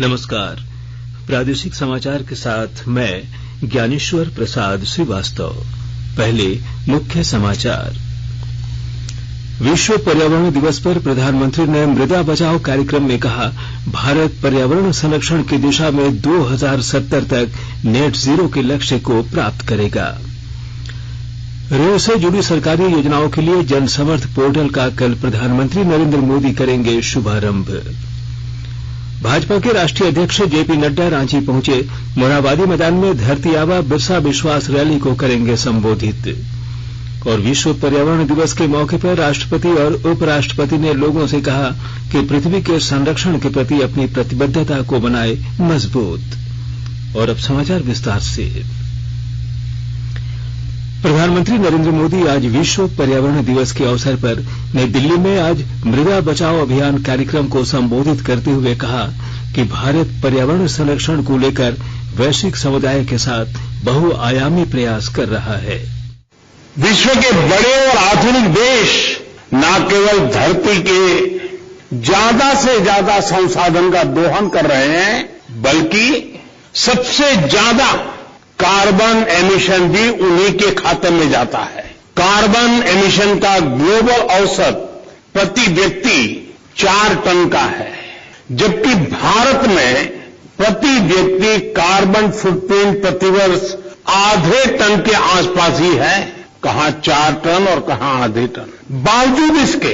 नमस्कार। प्रादेशिक समाचार के साथ मैं ज्ञानेश्वर प्रसाद श्रीवास्तव। पहले मुख्य समाचार। विश्व पर्यावरण दिवस पर प्रधानमंत्री ने मृदा बचाओ कार्यक्रम में कहा, भारत पर्यावरण संरक्षण की दिशा में 2070 तक नेट जीरो के लक्ष्य को प्राप्त करेगा। ऋण से जुड़ी सरकारी योजनाओं के लिए जनसमर्थ पोर्टल का कल प्रधानमंत्री नरेंद्र मोदी करेंगे शुभारंभ। भाजपा के राष्ट्रीय अध्यक्ष जेपी नड्डा रांची पहुंचे। मोरहाबादी मैदान में धरती आबा बिरसा विश्वास रैली को करेंगे संबोधित। और विश्व पर्यावरण दिवस के मौके पर राष्ट्रपति और उपराष्ट्रपति ने लोगों से कहा कि पृथ्वी के संरक्षण के प्रति अपनी प्रतिबद्धता को बनाए मजबूत। और अब समाचार विस्तार से। प्रधानमंत्री नरेंद्र मोदी आज विश्व पर्यावरण दिवस के अवसर पर नई दिल्ली में आज मृदा बचाओ अभियान कार्यक्रम को संबोधित करते हुए कहा कि भारत पर्यावरण संरक्षण को लेकर वैश्विक समुदाय के साथ बहुआयामी प्रयास कर रहा है। विश्व के बड़े और आधुनिक देश न केवल धरती के ज्यादा से ज्यादा संसाधन का दोहन कर रहे हैं, बल्कि सबसे ज्यादा कार्बन एमिशन भी उन्हीं के खाते में जाता है। कार्बन एमिशन का ग्लोबल औसत प्रति व्यक्ति 4 टन का है, जबकि भारत में प्रति व्यक्ति कार्बन फुटप्रिंट प्रतिवर्ष आधे टन के आसपास ही है। कहां 4 टन और कहां आधे टन। बावजूद इसके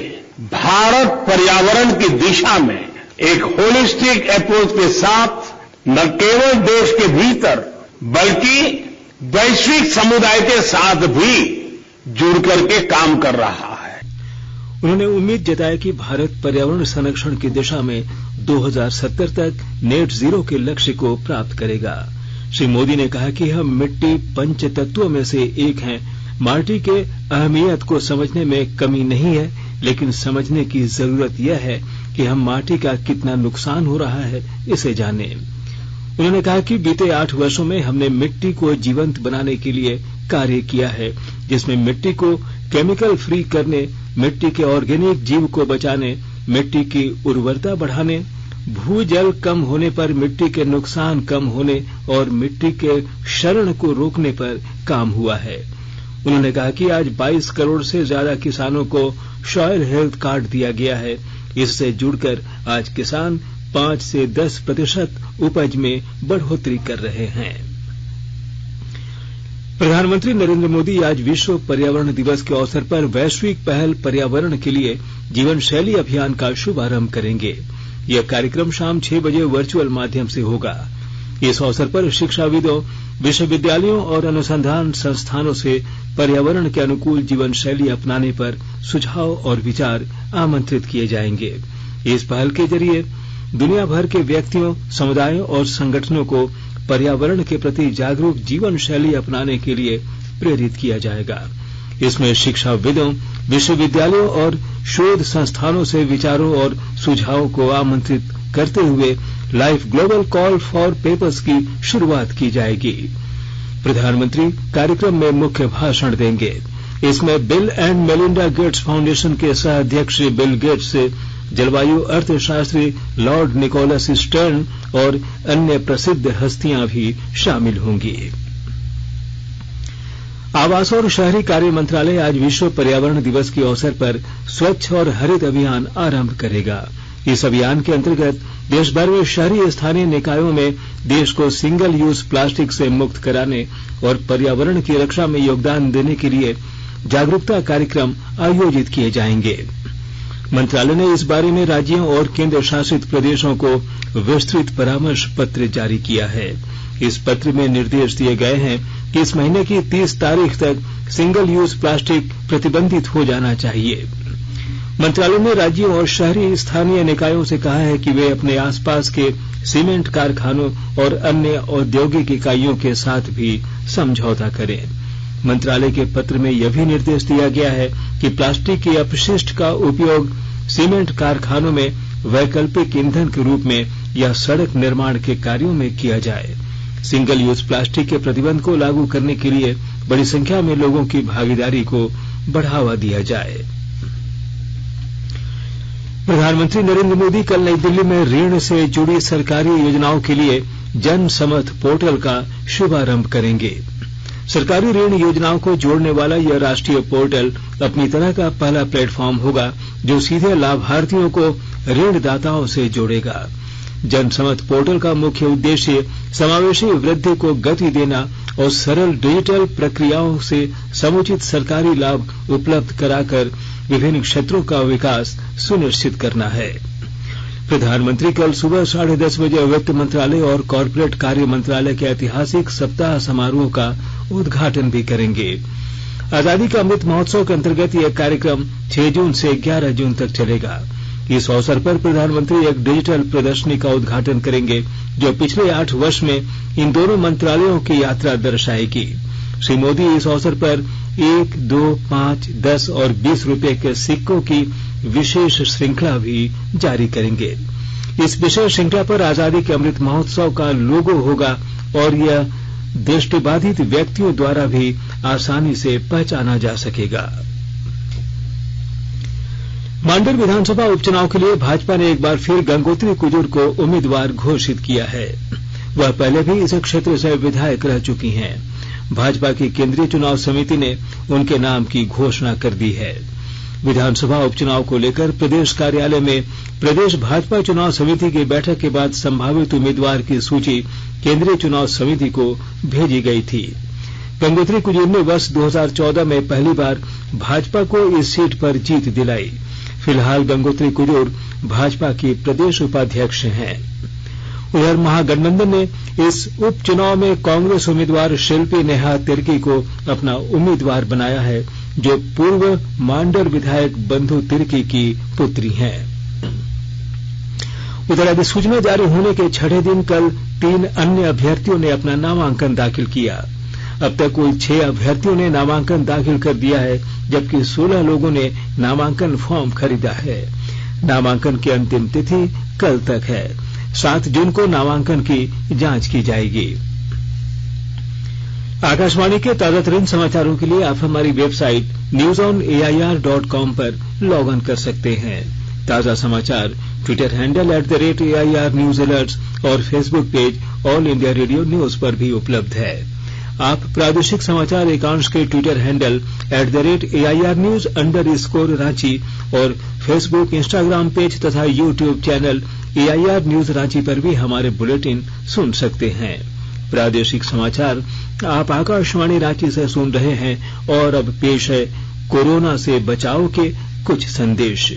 भारत पर्यावरण की दिशा में एक होलिस्टिक अप्रोच के साथ न केवल देश के भीतर बल्कि वैश्विक समुदाय के साथ भी जुड़ करके काम कर रहा है। उन्होंने उम्मीद जताई कि भारत पर्यावरण संरक्षण की दिशा में 2070 तक नेट जीरो के लक्ष्य को प्राप्त करेगा। श्री मोदी ने कहा कि हम मिट्टी पंच तत्वों में से एक हैं। माटी के अहमियत को समझने में कमी नहीं है, लेकिन समझने की जरूरत यह है कि हम माटी का कितना नुकसान हो रहा है इसे जानें। उन्होंने कहा कि बीते 8 वर्षों में हमने मिट्टी को जीवंत बनाने के लिए कार्य किया है, जिसमें मिट्टी को केमिकल फ्री करने, मिट्टी के ऑर्गेनिक जीव को बचाने, मिट्टी की उर्वरता बढ़ाने, भूजल कम होने पर मिट्टी के नुकसान कम होने और मिट्टी के क्षरण को रोकने पर काम हुआ है। उन्होंने कहा कि आज 22 करोड़ से ज्यादा किसानों को सॉइल हेल्थ कार्ड दिया गया है। इससे जुड़कर आज किसान 5 से 10% उपज में बढ़ोतरी कर रहे हैं। प्रधानमंत्री नरेंद्र मोदी आज विश्व पर्यावरण दिवस के अवसर पर वैश्विक पहल पर्यावरण के लिए जीवन शैली अभियान का शुभारंभ करेंगे। यह कार्यक्रम शाम 6 बजे वर्चुअल माध्यम से होगा। इस अवसर पर शिक्षाविदों, विश्वविद्यालयों और अनुसंधान संस्थानों से पर्यावरण के अनुकूल जीवन शैली अपनाने पर सुझाव और विचार आमंत्रित किए जाएंगे। इस पहल के जरिए दुनिया भर के व्यक्तियों, समुदायों और संगठनों को पर्यावरण के प्रति जागरूक जीवन शैली अपनाने के लिए प्रेरित किया जाएगा। इसमें शिक्षाविदों, विश्वविद्यालयों और शोध संस्थानों से विचारों और सुझावों को आमंत्रित करते हुए life global call for papers की शुरुआत की जाएगी। प्रधानमंत्री कार्यक्रम में मुख्य भाषण देंगे। इसमें bill and Melinda Gates foundation के सह अध्यक्ष बिल गेट्स, जलवायु अर्थशास्त्री लॉर्ड निकोलस स्टर्न और अन्य प्रसिद्ध हस्तियां भी शामिल होंगी। आवास और शहरी कार्य मंत्रालय आज विश्व पर्यावरण दिवस के अवसर पर स्वच्छ और हरित अभियान आरंभ करेगा। इस अभियान के अंतर्गत देश भर में शहरी स्थानीय निकायों में देश को सिंगल यूज प्लास्टिक से मुक्त कराने और पर्यावरण की रक्षा में योगदान देने के लिए जागरूकता कार्यक्रम आयोजित किए जाएंगे। मंत्रालय ने इस बारे में राज्यों और केंद्र शासित प्रदेशों को विस्तृत परामर्श पत्र जारी किया है। इस पत्र में निर्देश दिए गए हैं कि इस महीने की 30 तारीख तक सिंगल यूज प्लास्टिक प्रतिबंधित हो जाना चाहिए। मंत्रालय ने राज्यों और शहरी स्थानीय निकायों से कहा है कि वे अपने आसपास के सीमेंट कारखानों और अन्य औद्योगिक इकाइयों के साथ भी समझौता करें। मंत्रालय के पत्र में यह भी निर्देश दिया गया है कि प्लास्टिक के अपशिष्ट का उपयोग सीमेंट कारखानों में वैकल्पिक ईंधन के रूप में या सड़क निर्माण के कार्यों में किया जाए। सिंगल यूज प्लास्टिक के प्रतिबंध को लागू करने के लिए बड़ी संख्या में लोगों की भागीदारी को बढ़ावा दिया जाए। प्रधानमंत्री नरेंद्र मोदी कल नई दिल्ली में ऋण से जुड़ी सरकारी योजनाओं के लिए जन समर्थ पोर्टल का शुभारंभ करेंगे। सरकारी ऋण योजनाओं को जोड़ने वाला यह राष्ट्रीय पोर्टल अपनी तरह का पहला प्लेटफॉर्म होगा जो सीधे लाभार्थियों को ऋणदाताओं से जोड़ेगा। जन समर्थ पोर्टल का मुख्य उद्देश्य समावेशी वृद्धि को गति देना और सरल डिजिटल प्रक्रियाओं से समुचित सरकारी लाभ उपलब्ध कराकर विभिन्न क्षेत्रों का विकास सुनिश्चित करना है। प्रधानमंत्री कल सुबह 10:30 बजे वित्त मंत्रालय और कॉरपोरेट कार्य मंत्रालय के ऐतिहासिक सप्ताह समारोह का उद्घाटन भी करेंगे। आजादी का अमृत महोत्सव के अंतर्गत यह कार्यक्रम 6 जून से 11 जून तक चलेगा। इस अवसर पर प्रधानमंत्री एक डिजिटल प्रदर्शनी का उद्घाटन करेंगे जो पिछले 8 वर्ष में इन दोनों मंत्रालयों की यात्रा दर्शाएगी। श्री मोदी इस अवसर पर 1, 2, 5, 10 और 20 रुपए के सिक्कों की विशेष श्रृंखला भी जारी करेंगे। इस विशेष श्रृंखला पर आजादी के अमृत महोत्सव का लोगो होगा और यह दृष्टिबाधित व्यक्तियों द्वारा भी आसानी से पहचाना जा सकेगा। मांडर विधानसभा उपचुनाव के लिए भाजपा ने एक बार फिर गंगोत्री कुजूर को उम्मीदवार घोषित किया है। वह पहले भी इस क्षेत्र से विधायक रह चुकी हैं। भाजपा की केंद्रीय चुनाव समिति ने उनके नाम की घोषणा कर दी है। विधानसभा उपचुनाव को लेकर प्रदेश कार्यालय में प्रदेश भाजपा चुनाव समिति की बैठक के बाद संभावित उम्मीदवार की सूची केंद्रीय चुनाव समिति को भेजी गई थी। गंगोत्री कुजूर ने वर्ष 2014 में पहली बार भाजपा को इस सीट पर जीत दिलाई। फिलहाल गंगोत्री कुजूर भाजपा की प्रदेश उपाध्यक्ष हैं। उधर महागठबंधन ने इस उपचुनाव में कांग्रेस उम्मीदवार शिल्पी नेहा तिर्की को अपना उम्मीदवार बनाया है जो पूर्व मांडर विधायक बंधु तिर्की की पुत्री हैं। उधर अधिसूचना जारी होने के 6ठे दिन कल 3 अन्य अभ्यर्थियों ने अपना नामांकन दाखिल किया। अब तक कुल 6 अभ्यर्थियों ने नामांकन दाखिल कर दिया है जबकि 16 लोगों ने नामांकन फॉर्म खरीदा है। नामांकन की अंतिम तिथि कल तक है। 7 जून को नामांकन की जांच की जाएगी। आकाशवाणी के ताजातरीन समाचारों के लिए आप हमारी वेबसाइट newsonair.com पर लॉग ऑन कर सकते हैं। ताजा समाचार Twitter handle @AIR news alerts और Facebook page all India radio news पर भी उपलब्ध है। आप प्रादेशिक समाचार एकांश के Twitter handle @AIR news _Ranchi और फेसबुक, इंस्टाग्राम पेज तथा YouTube channel AIR news Ranchi पर भी हमारे बुलेटिन सुन सकते हैं। प्रादेशिक समाचार आप आकाशवाणी रांची से सुन रहे हैं और अब पेश है कोरोना से बचाव के कुछ संदेश।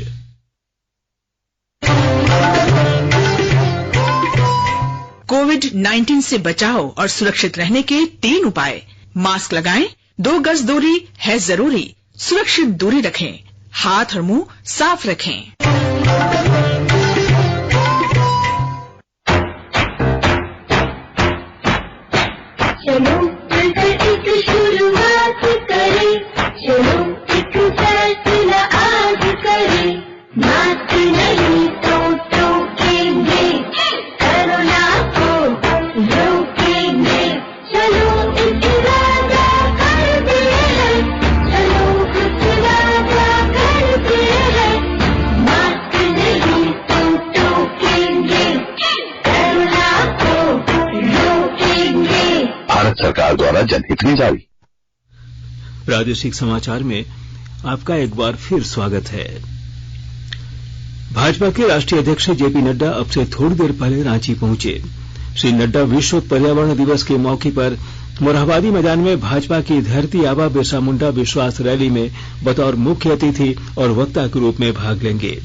कोविड-19 से बचाव और सुरक्षित रहने के 3 उपाय। मास्क लगाएं, 2 गज दूरी है जरूरी, सुरक्षित दूरी रखें, हाथ और मुंह साफ रखें। चलो मिलकर एक शुरुआत करें, चलो एक फैसला आज करें, मास्क नहीं तो टोकेंगे, कोरोना को रोकेंगे, चलो एक वादा करते हैं, चलो कुछ वादा करते हैं, मास्क नहीं तो टोकेंगे, कोरोना को रोकेंगे। भारत सरकार द्वारा जनहित में जारी। प्रादेशिक समाचार में आपका एक बार फिर स्वागत है। भाजपा के राष्ट्रीय अध्यक्ष जेपी नड्डा अब से थोड़ी देर पहले रांची पहुंचे। श्री नड्डा विश्व पर्यावरण दिवस के मौके पर मोरहाबादी मैदान में भाजपा की धरती आबा बिरसा मुंडा विश्वास रैली में बतौर मुख्य अतिथि और वक्ता के रूप में भाग लेंगे।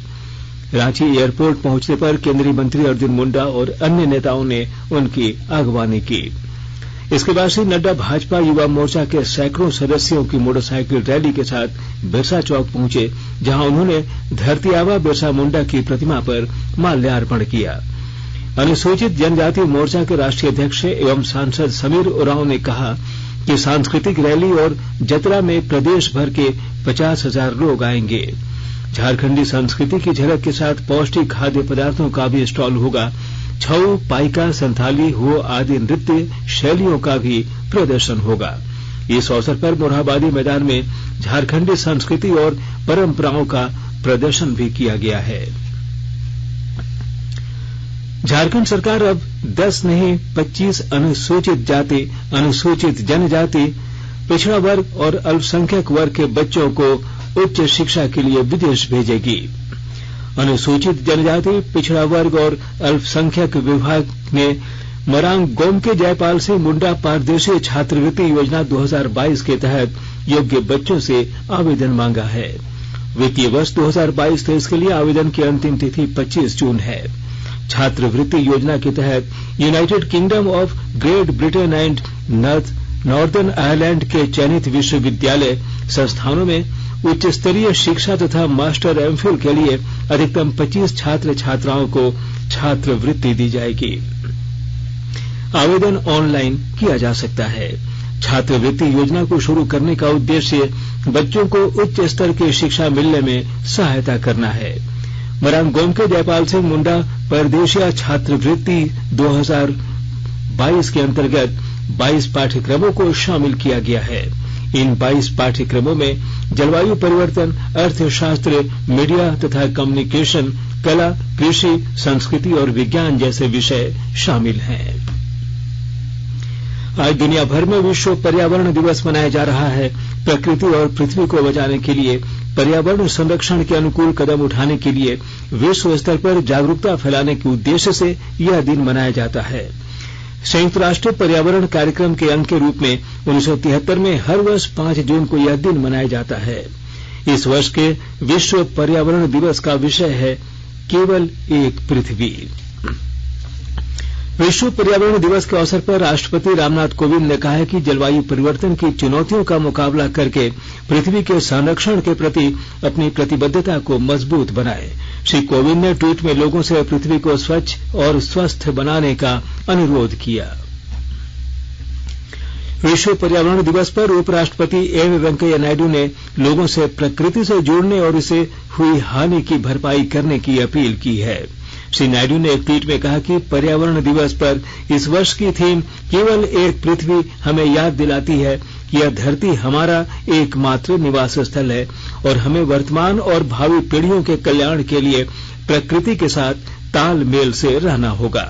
रांची एयरपोर्ट पहुंचने पर केंद्रीय मंत्री अर्जुन मुंडा और अन्य नेताओं ने उनकी अगवानी की। इसके बाद श्री नड्डा भाजपा युवा मोर्चा के सैकड़ों सदस्यों की मोटरसाइकिल रैली के साथ बिरसा चौक पहुंचे, जहां उन्होंने धरती आबा बिरसा मुंडा की प्रतिमा पर माल्यार्पण किया। अनुसूचित जनजाति मोर्चा के राष्ट्रीय अध्यक्ष एवं सांसद समीर उरांव ने कहा कि सांस्कृतिक रैली और जतरा में प्रदेश भर के 50,000 लोग आएंगे। झारखंडी संस्कृति की झलक के साथ पौष्टिक खाद्य पदार्थों का भी स्टॉल होगा। छऊ, पाइका, संथाली, हो आदि नृत्य शैलियों का भी प्रदर्शन होगा। इस अवसर पर मोरहाबादी मैदान में झारखंडी संस्कृति और परंपराओं का प्रदर्शन भी किया गया है। झारखंड सरकार अब 10 नहीं 25 अनुसूचित जाति, अनुसूचित जनजाति, पिछड़ा वर्ग और अल्पसंख्यक वर्ग के बच्चों को उच्च शिक्षा के लिए विदेश भेजेगी। अनुसूचित जनजाति, पिछड़ा वर्ग और अल्पसंख्यक विभाग ने मरांग गोमके जयपाल सिंह मुंडा पारदेशीय छात्रवृत्ति योजना 2022 के तहत योग्य बच्चों से आवेदन मांगा है। वित्तीय वर्ष 2022-23 के लिए आवेदन की अंतिम तिथि 25 जून है। छात्रवृत्ति योजना के तहत United kingdom of great Britain and northern Ireland के चयनित विश्वविद्यालय संस्थानों में उच्च स्तरीय शिक्षा तथा मास्टर एमफिल के लिए अधिकतम 25 छात्र छात्राओं को छात्रवृत्ति दी जाएगी। आवेदन ऑनलाइन किया जा सकता है। छात्रवृत्ति योजना को शुरू करने का उद्देश्य बच्चों को उच्च स्तर की शिक्षा मिलने में सहायता करना है। मरांग गोमके जयपाल सिंह मुंडा परदेशिया छात्रवृत्ति 2022 के अंतर्गत 22 पाठ्यक्रमों को शामिल किया गया है। इन 22 पाठ्यक्रमों में जलवायु परिवर्तन, अर्थशास्त्र, मीडिया तथा कम्युनिकेशन, कला, कृषि, संस्कृति और विज्ञान जैसे विषय शामिल हैं। आज दुनिया भर में विश्व पर्यावरण दिवस मनाया जा रहा है। प्रकृति और पृथ्वी को बचाने के लिए पर्यावरण संरक्षण के अनुकूल कदम उठाने के लिए विश्व स्तर पर जागरूकता फैलाने के उद्देश्य से यह दिन मनाया जाता है। संयुक्त राष्ट्र पर्यावरण कार्यक्रम के अंग के रूप में 1973 में हर वर्ष 5 जून को यह दिन मनाया जाता है। इस वर्ष के विश्व पर्यावरण दिवस का विषय है केवल एक पृथ्वी। विश्व पर्यावरण दिवस के अवसर पर राष्ट्रपति रामनाथ कोविंद ने कहा है कि जलवायु परिवर्तन की चुनौतियों का मुकाबला करके पृथ्वी के संरक्षण के प्रति अपनी प्रतिबद्धता को मजबूत बनाएं। श्री कोविंद ने ट्वीट में लोगों से पृथ्वी को स्वच्छ और स्वस्थ बनाने का अनुरोध किया। विश्व पर्यावरण दिवस पर उपराष्ट्रपति एम वेंकैया नायडू ने लोगों से प्रकृति से जुड़ने और इसे हुई हानि की भरपाई करने की अपील की है। श्री नायडू ने एक ट्वीट में कहा कि पर्यावरण दिवस पर इस वर्ष की थीम केवल एक पृथ्वी हमें याद दिलाती है कि यह धरती हमारा एकमात्र निवास स्थल है और हमें वर्तमान और भावी पीढ़ियों के कल्याण के लिए प्रकृति के साथ तालमेल से रहना होगा।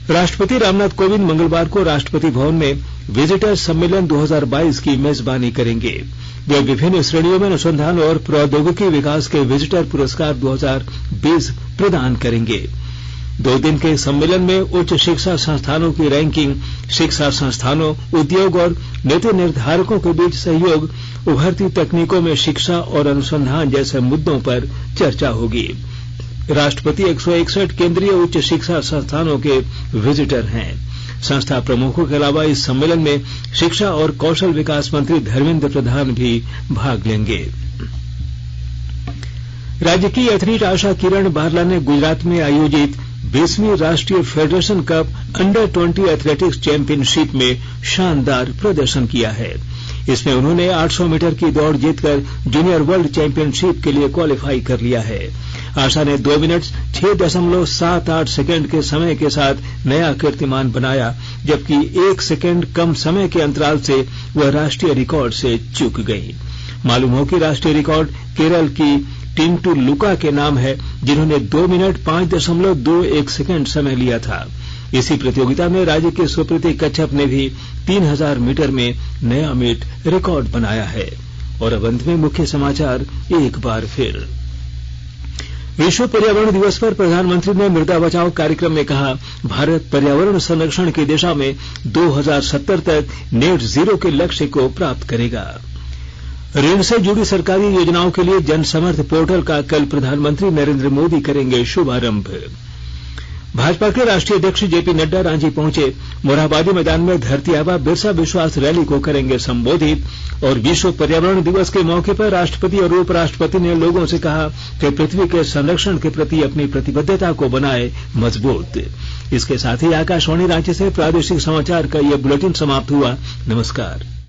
राष्ट्रपति रामनाथ कोविंद मंगलवार को राष्ट्रपति भवन में विजिटर सम्मेलन 2022 की मेजबानी करेंगे। वे विभिन्न श्रेणियों में अनुसंधान और प्रौद्योगिकी विकास के विजिटर पुरस्कार 2020 प्रदान करेंगे। 2 दिन के सम्मेलन में उच्च शिक्षा संस्थानों की रैंकिंग, शिक्षा संस्थानों, उद्योग और नीति निर्धारकों के बीच सहयोग, उभरती तकनीकों में शिक्षा और अनुसंधान जैसे मुद्दों पर चर्चा होगी। राष्ट्रपति 161 केंद्रीय उच्च शिक्षा संस्थानों के विजिटर हैं। संस्था प्रमुखों के अलावा इस सम्मेलन में शिक्षा और कौशल विकास मंत्री धर्मेंद्र प्रधान भी भाग लेंगे। राज्य की एथलीट आशा किरण बारला ने गुजरात में आयोजित 20वीं राष्ट्रीय federation cup under 20 athletics championship में शानदार प्रदर्शन किया है। इसमें उन्होंने 800 मीटर की दौड़ जीतकर जूनियर वर्ल्ड चैंपियनशिप के लिए क्वालिफाई कर लिया है। आशा ने 2 मिनट 6.78 सेकंड के समय के साथ नया कीर्तिमान बनाया, जबकि 1 सेकंड कम समय के अंतराल से वह राष्ट्रीय रिकॉर्ड से चूक गई। मालूम हो कि राष्ट्रीय रिकॉर्ड केरल की टिंटू लुका के नाम है, जिन्होंने 2 मिनट 5.21 सेकंड समय लिया था। इसी प्रतियोगिता में राज्य के सुप्रीति कच्छप ने भी 3000 मीटर में नया मीट रिकॉर्ड बनाया है। और अब अंत में मुख्य समाचार एक बार फिर। विश्व पर्यावरण दिवस पर प्रधानमंत्री ने मृदा बचाओ कार्यक्रम में कहा, भारत पर्यावरण संरक्षण की दिशा में 2070 तक नेट जीरो के लक्ष्य को प्राप्त करेगा। ऋण से जुड़ी सरकारी योजनाओं के लिए जनसमर्थ पोर्टल का कल प्रधानमंत्री नरेंद्र मोदी करेंगे शुभारंभ। भाजपा के राष्ट्रीय अध्यक्ष जेपी नड्डा रांची पहुंचे। मोरहाबादी मैदान में धरती आबा बिरसा विश्वास रैली को करेंगे संबोधित। और विश्व पर्यावरण दिवस के मौके पर राष्ट्रपति और उपराष्ट्रपति ने लोगों से कहा कि पृथ्वी के संरक्षण के प्रति अपनी प्रतिबद्धता को बनाए मजबूत। इसके साथ ही आकाशवाणी रांची से प्रादेशिक समाचार का ये बुलेटिन समाप्त हुआ। नमस्कार।